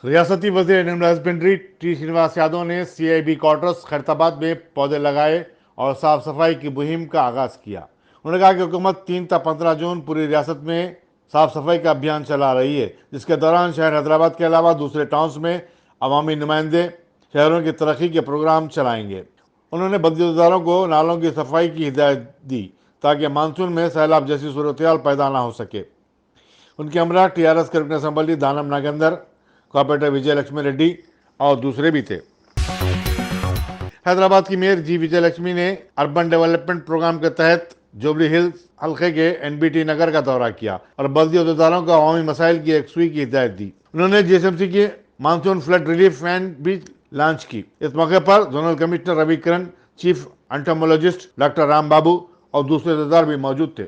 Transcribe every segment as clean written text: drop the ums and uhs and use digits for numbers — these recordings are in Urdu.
ریاستی وزیر animal husbandry T Srinivas Yadav نے CIB کوارٹرز خیرتآباد میں پودے لگائے اور صاف صفائی کی مہم کا آغاز کیا۔ انہوں نے کہا کہ حکومت 3 تا 15 جون پوری ریاست میں صاف صفائی کا ابھیان چلا رہی ہے، جس کے دوران شہر حیدرآباد کے علاوہ دوسرے ٹاؤنز میں عوامی نمائندے شہروں کی ترقی کے پروگرام چلائیں گے۔ انہوں نے بلدیات داروں کو نالوں کی صفائی کی ہدایت دی تاکہ مانسون میں سیلاب جیسی صورتحال پیدا نہ ہو سکے۔ ان کے ہمراہ TRS کے رکن اسمبلی دانم ناگیندر، کارپوریٹر وجے لکشمی ریڈی اور دوسرے بھی تھے۔ حیدرآباد کی میئر وجے لکشمی نے اربن ڈیولپمنٹ پروگرام کے تحت جوبلی ہلز حلقے کے NBT نگر کا دورہ کیا اور بلدی عہدیداروں کو عوامی مسائل کی یکسوئی کی ہدایت دی۔ انہوں نے GSMC کی مانسون فلڈ ریلیف وین بھی لانچ کی۔ اس موقع پر زونل کمشنر روی کرن، چیف انٹومولوجسٹ ڈاکٹر رام بابو اور دوسرے عہدیدار بھی موجود تھے۔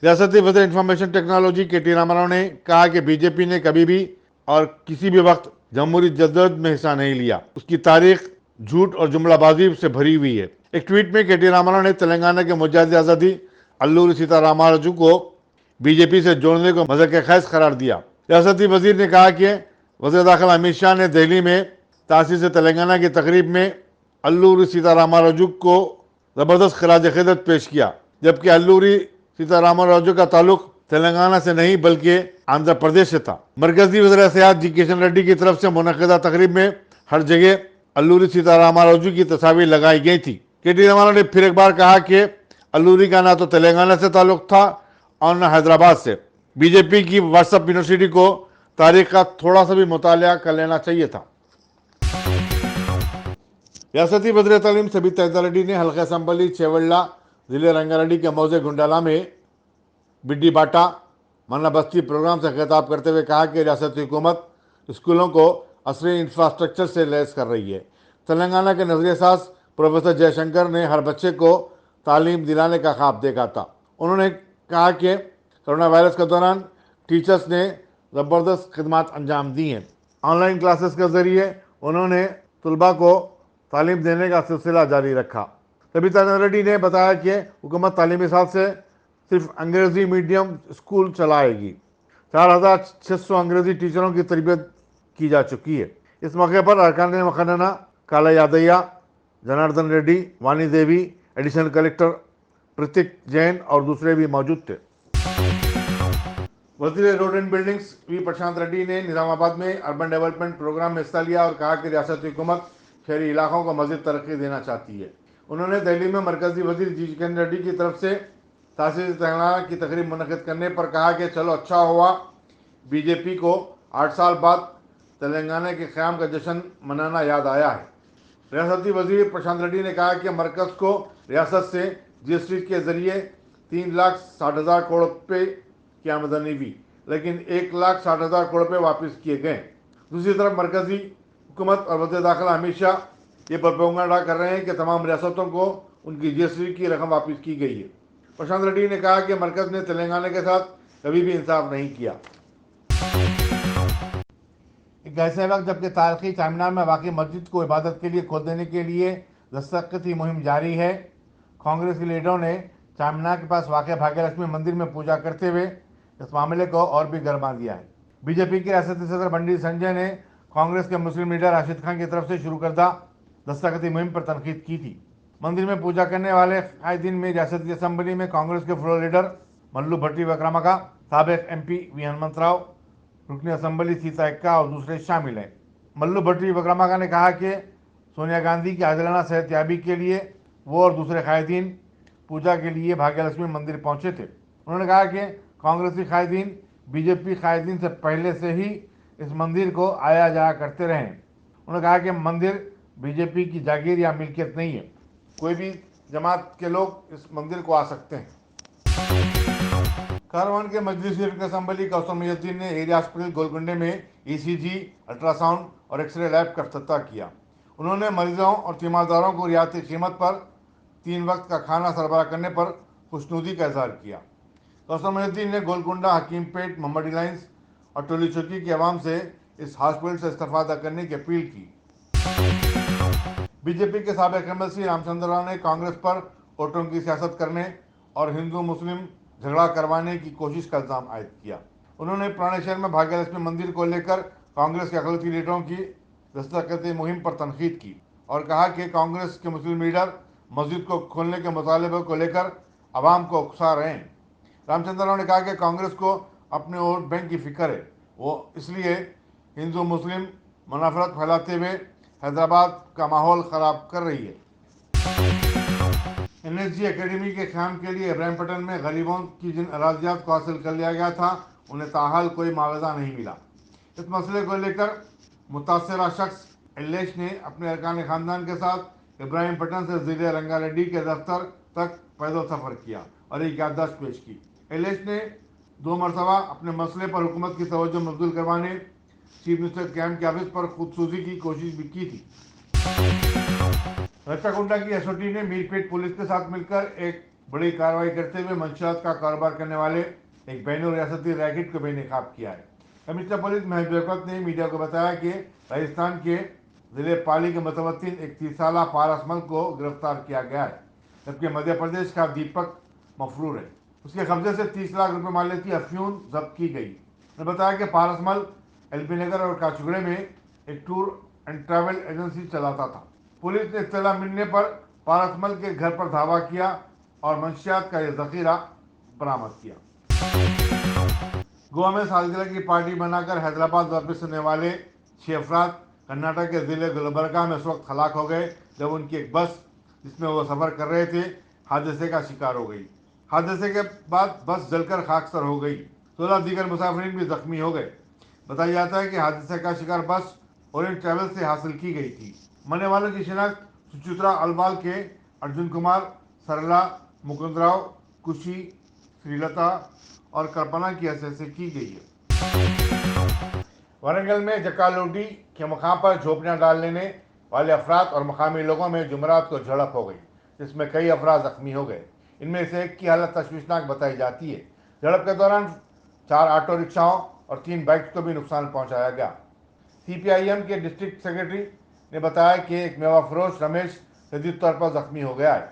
ریاستی وزیر information technology KT Rama Rao نے کہا کہ BJP نے کبھی بھی اور کسی بھی وقت جمہوری جدوجہد میں حصہ نہیں لیا۔ اس کی تاریخ جھوٹ اور جملہ بازی سے بھری ہوئی ہے۔ ایک ٹویٹ میں KT راما راؤ نے تلنگانہ کے مجاہد آزادی اللوری سیتا راما راجو کو BJP سے جوڑنے کو مذاق خیز قرار دیا۔ ریاستی وزیر نے کہا کہ وزیر داخلہ امت شاہ نے دہلی میں تاسیس تلنگانہ کی تقریب میں اللوری سیتا راما راجو کو زبردست خراج عقیدت پیش کیا، جبکہ اللوری سیتا راما راجو کا تعلق تلنگانہ سے نہیں بلکہ آندھرا پردیش سے تھا۔ مرکزی وزیر سیاحت کشن ریڈی کی طرف سے منعقدہ تقریب میں ہر جگہ اللوری سیتا راما راجو کی تصاویر لگائی گئی تھی۔ KT راما راؤ نے پھر ایک بار کہا کہ اللوری کا نہ تو تلنگانہ سے تعلق تھا اور نہ حیدرآباد سے۔ BJP کی واٹس ایپ یونیورسٹی کو تاریخ کا تھوڑا سا بھی مطالعہ کر لینا چاہیے تھا۔ ریاستی وزیر تعلیم سبیتا اندر ریڈی نے حلقہ اسمبلی چیوڑلہ ضلع رنگا ریڈی کے موضع گنڈالہ میں بڈی باٹا منا بستی پروگرام سے خطاب کرتے ہوئے کہا کہ ریاستی حکومت اسکولوں کو عصری انفراسٹرکچر سے لیس کر رہی ہے۔ تلنگانہ کے نظریہ ساز پروفیسر جے شنکر نے ہر بچے کو تعلیم دلانے کا خواب دیکھا تھا۔ انہوں نے کہا کہ کرونا وائرس کے دوران ٹیچرز نے زبردست خدمات انجام دی ہیں۔ آن لائن کلاسز کے ذریعے انہوں نے طلباء کو تعلیم دینے کا سلسلہ جاری رکھا۔ سبیتا اندر ریڈی نے بتایا کہ حکومت تعلیمی سال سے صرف انگریزی میڈیم اسکول چلائے گی۔ 4600 انگریزی ٹیچروں کی تربیت کی جا چکی ہے۔ اس موقع پر ارکان مقننہ کالا یادیہ، جناردن ریڈی، وانی دیوی، ایڈیشنل کلکٹر پرتک جین اور دوسرے بھی موجود تھے۔ وزیر road and buildings Prashant Reddy نے نظام آباد میں اربن ڈیولپمنٹ پروگرام میں حصہ لیا اور کہا کہ ریاستی حکومت شہری علاقوں کو مزید ترقی دینا چاہتی ہے۔ انہوں نے دہلی میں مرکزی وزیر کشن ریڈی کی طرف سے تاسیس تلنگانہ کی تقریب منعقد کرنے پر کہا کہ چلو اچھا ہوا BJP کو 8 سال بعد تلنگانہ کے قیام کا جشن منانا یاد آیا ہے۔ ریاستی وزیر پرشانت ریڈی نے کہا کہ مرکز کو ریاست سے GST کے ذریعے 3,60,000 کروڑ روپے کی آمدنی ہوئی، لیکن 1,60,000 کروڑ روپے واپس کیے گئے۔ دوسری طرف مرکزی حکومت اور وزیر داخلہ امت شاہ یہ پروپیگنڈا کر رہے ہیں کہ تمام ریاستوں کو ان کی GST کی رقم واپس کی گئی ہے۔ پرشانت ریڈی نے کہا کہ مرکز نے تلنگانہ کے ساتھ کبھی بھی انصاف نہیں کیا۔ ایک ایسے وقت جبکہ تاریخی چارمینار میں واقع مسجد کو عبادت کے لیے کھول دینے کے لیے دستخطی مہم جاری ہے، کانگریس کے لیڈروں نے چارمینار کے پاس واقع بھاگیہ لکشمی مندر میں پوجا کرتے ہوئے اس معاملے کو اور بھی گرما دیا ہے۔ BJP کے ریاستی صدر بنڈی سنجے نے کانگریس کے مسلم لیڈر راشد خان کی طرف سے شروع کردہ دستخطی مہم پر تنقید کی تھی۔ مندر میں پوجا کرنے والے قائدین میں ریاستی اسمبلی میں کانگریس کے فلور لیڈر ملو بھٹی وکرامکا، سابق MP وی ہنمنت راؤ، رکن اسمبلی سیتا ایکا اور دوسرے شامل ہیں۔ ملو بھٹی وکرامکا نے کہا کہ سونیا گاندھی کی عاجلانہ صحت یابی کے لیے وہ اور دوسرے قائدین پوجا کے لیے بھاگیہ لکشمی مندر پہنچے تھے۔ انہوں نے کہا کہ کانگریسی قائدین BJP قائدین سے پہلے سے ہی اس مندر کو آیا جایا کرتے رہے ہیں۔ انہوں نے کہا کہ مندر BJP کی جاگیر یا ملکیت نہیں ہے، کوئی بھی جماعت کے لوگ اس مندر کو آ سکتے ہیں۔ کاروان کے مجلسی رکن اسمبلی کوثر محی الدین نے ایریا ہاسپٹل گولکنڈے میں ECG، الٹرا ساؤنڈ اور ایکس رے لیب کا افتتاح کیا۔ انہوں نے مریضوں اور تیمارداروں کو رعایتی قیمت پر 3 وقت کا کھانا سربراہ کرنے پر خوشنودی کا اظہار کیا۔ کوثر محی الدین نے گولکنڈہ، حکیم پیٹ، محمدی لائنز اور ٹولی چوکی کی عوام سے اس ہاسپٹل سے استفادہ کرنے کی اپیل کی۔ BJP کے سابق MLC رام چندر راؤ نے کانگریس پر ووٹوں کی سیاست کرنے اور ہندو مسلم جھگڑا کروانے کی کوشش کا الزام عائد کیا۔ انہوں نے پرانے شہر میں بھاگیہ لکشمی مندر کو لے کر کانگریس کے اقلیتی لیڈروں کی دستخطی مہم پر تنقید کی اور کہا کہ کانگریس کے مسلم لیڈر مسجد کو کھولنے کے مطالبے کو لے کر عوام کو اکسا رہے ہیں۔ رام چندر راؤ نے کہا کہ کانگریس کو اپنے ووٹ بینک کی فکر ہے، وہ اس لیے ہندو مسلم منافرت پھیلاتے ہوئے حیدرآباد کا ماحول خراب کر رہی ہے۔ NSG اکیڈمی کے قیام کے لیے ابراہیم پٹن میں غریبوں کی جن اراضیات کو حاصل کر لیا گیا تھا انہیں تاحال کوئی معاوضہ نہیں ملا۔ اس مسئلے کو لے کر متاثرہ شخص ایلیش نے اپنے ارکان خاندان کے ساتھ ابراہیم پٹن سے ضلع رنگا ریڈی کے دفتر تک پیدل سفر کیا اور ایک یادداشت پیش کی۔ ایلیش نے 2 مرتبہ اپنے مسئلے پر حکومت کی توجہ مبذول کروانے چیف منسٹر کیمپ کے آفس پر خودسوزی کی کوشش بھی کی تھی۔ رچاکنڈا کی SOT نے میر پیٹ پولیس کے ساتھ مل کر ایک بڑی کارروائی کرتے ہوئے منشیات کا کاروبار کرنے والے ایک بین الریاستی ریکٹ کو بے نقاب کیا ہے۔ کمشنر پولیس محب شوکت نے میڈیا کو بتایا کہ راجستھان کے ضلع پالی کے متوطن ایک 30 سالہ پارس مل کو گرفتار کیا گیا ہے، جبکہ مدھیہ پردیش کا دیپک مفرور ہے۔ اس کے قبضے سے 30 لاکھ روپے مالیے کی افیون ضبط کی گئی۔ انہوں نے بتایا کہ پارس مل LB نگر اور کاچگڑے میں ایک ٹور اینڈ ٹریول ایجنسی چلاتا تھا۔ پولیس نے اطلاع ملنے پر پارس مل کے گھر پر دھاوا کیا اور منشیات کا یہ ذخیرہ برآمد کیا۔ گوا میں سالگرہ کی پارٹی بنا کر حیدرآباد واپس ہونے والے 6 افراد کرناٹک کے ضلع گلبرگہ میں اس وقت ہلاک ہو گئے جب ان کی ایک بس جس میں وہ سفر کر رہے تھے حادثے کا شکار ہو گئی۔ حادثے کے بعد بس جل کر خاکستر ہو گئی۔ 16 دیگر مسافرین بھی زخمی ہو گئے۔ بتایا جاتا ہے کہ حادثے کا شکار بس اورینٹ ٹریول سے حاصل کی گئی تھی۔ مرنے والوں کی شناخت سچترا البال کے ارجن کمار، سرلا مکندراؤ، کشی، سری لتا اور کلپنا کی حیثیت سے کی گئی ہے۔ وارنگل میں جکالوڈی کے مقام پر جھوپڑیاں ڈالنے والے افراد اور مقامی لوگوں میں جمعرات کو جھڑپ ہو گئی، جس میں کئی افراد زخمی ہو گئے۔ ان میں سے ایک کی حالت تشویشناک بتائی جاتی ہے۔ جھڑپ کے دوران 4 آٹو رکشاؤں اور 3 بائکس کو بھی نقصان پہنچایا گیا۔ CPIM کے ڈسٹرکٹ سیکرٹری نے بتایا کہ ایک میوہ فروش رمیش شدید طور پر زخمی ہو گیا ہے۔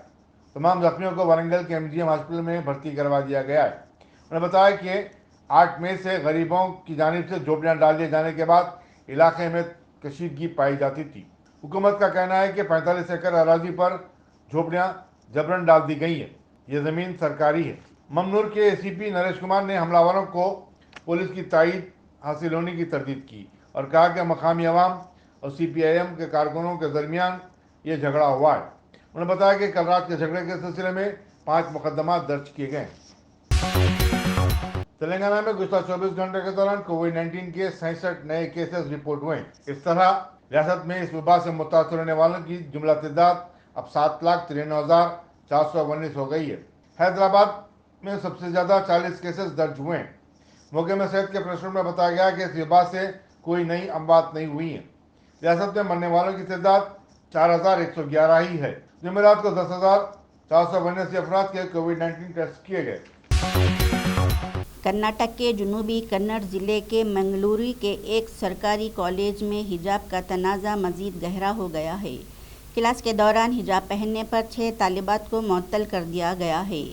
تمام زخمیوں کو وارنگل کے MGM ہاسپٹل میں بھرتی کروا دیا گیا ہے۔ انہوں نے بتایا کہ 8 مئی سے غریبوں کی جانب سے جھوپڑیاں ڈال دیے جانے کے بعد علاقے میں کشیدگی پائی جاتی تھی۔ حکومت کا کہنا ہے کہ 45 ایکڑ اراضی پر جھوپڑیاں جبراً ڈال دی گئی ہیں۔ یہ زمین سرکاری ہے۔ ممنور کے ACP نریش کمار نے حملہ آوروں کو پولیس کی تائید حاصل ہونے کی تردید کی اور کہا کہ مقامی عوام اور CPIM کے کارکنوں کے درمیان یہ جھگڑا ہوا ہے۔ انہوں نے بتایا کہ کل رات کے جھگڑے کے سلسلے میں 5 مقدمات درج کیے گئے۔ تلنگانہ میں گزشتہ 24 گھنٹے کے دوران کووڈ-19 کے 66 نئے کیسز رپورٹ ہوئے۔ اس طرح ریاست میں اس وبا سے متاثر ہونے والوں کی جملہ تعداد اب 7,93,419 ہو گئی ہے۔ حیدرآباد میں سب سے زیادہ 40 کیسز درج ہوئے ہیں۔ محکمہ صحت کے پریس نوٹ میں بتایا گیا کہ اس وبا سے کوئی نئی اموات نہیں ہوئی ہیں۔ ریاست میں مرنے والوں کی تعداد 4,111 ہی ہے۔ جمعرات کو 10,489 افراد کے کووڈ-19 ٹیسٹ کیے گئے۔ کرناٹک کے جنوبی کنڑ ضلع کے منگلوری کے ایک سرکاری کالج میں حجاب کا تنازع مزید گہرا ہو گیا ہے۔ کلاس کے دوران حجاب پہننے پر 6 طالبات کو معطل کر دیا گیا ہے۔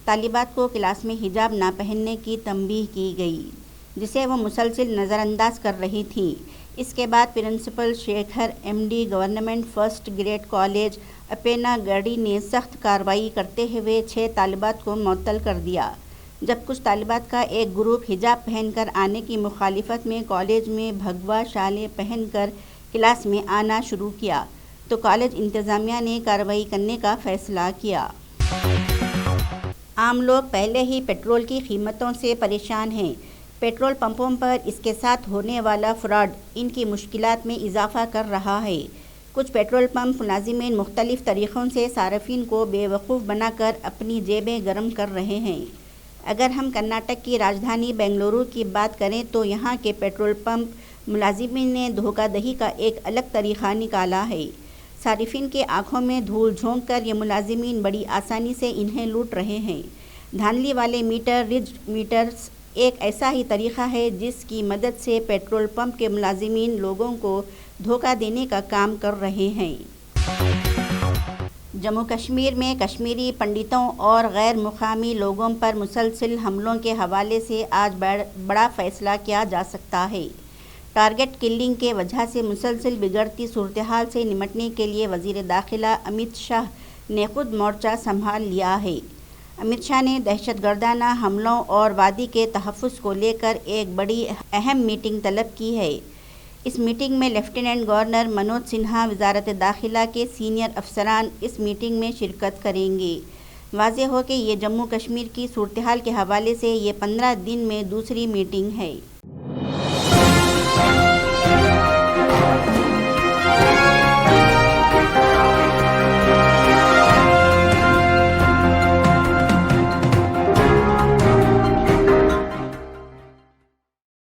طالبات کو کلاس میں حجاب نہ پہننے کی تنبیہ کی گئی، جسے وہ مسلسل نظر انداز کر رہی تھیں۔ اس کے بعد principal Shekhar MD government first grade college Uppinangady نے سخت کارروائی کرتے ہوئے 6 طالبات کو معطل کر دیا۔ جب کچھ طالبات کا ایک گروپ حجاب پہن کر آنے کی مخالفت میں کالج میں بھگوا شالیں پہن کر کلاس میں آنا شروع کیا تو کالج انتظامیہ نے کارروائی کرنے کا فیصلہ کیا۔ عام لوگ پہلے ہی پیٹرول کی قیمتوں سے پریشان ہیں۔ پیٹرول پمپوں پر اس کے ساتھ ہونے والا فراڈ ان کی مشکلات میں اضافہ کر رہا ہے۔ کچھ پیٹرول پمپ ملازمین مختلف طریقوں سے صارفین کو بے وقوف بنا کر اپنی جیبیں گرم کر رہے ہیں۔ اگر ہم کرناٹک کی راجدھانی بنگلورو کی بات کریں تو یہاں کے پیٹرول پمپ ملازمین نے دھوکہ دہی کا ایک الگ طریقہ نکالا ہے۔ صارفین کے آنکھوں میں دھول جھونک کر یہ ملازمین بڑی آسانی سے انہیں لوٹ رہے ہیں۔ دھاندلی والے میٹر ریجڈ میٹرز ایک ایسا ہی طریقہ ہے جس کی مدد سے پیٹرول پمپ کے ملازمین لوگوں کو دھوکہ دینے کا کام کر رہے ہیں۔ جموں کشمیر میں کشمیری پنڈتوں اور غیر مقامی لوگوں پر مسلسل حملوں کے حوالے سے آج بڑا فیصلہ کیا جا سکتا ہے۔ ٹارگٹ کلنگ کے وجہ سے مسلسل بگڑتی صورتحال سے نمٹنے کے لیے وزیر داخلہ امت شاہ نے خود مورچہ سنبھال لیا ہے۔ امت شاہ نے دہشت گردانہ حملوں اور وادی کے تحفظ کو لے کر ایک بڑی اہم میٹنگ طلب کی ہے۔ اس میٹنگ میں لیفٹیننٹ گورنر منوج سنہا، وزارت داخلہ کے سینئر افسران اس میٹنگ میں شرکت کریں گے۔ واضح ہو کہ یہ جموں کشمیر کی صورتحال کے حوالے سے یہ 15 دن میں دوسری میٹنگ ہے۔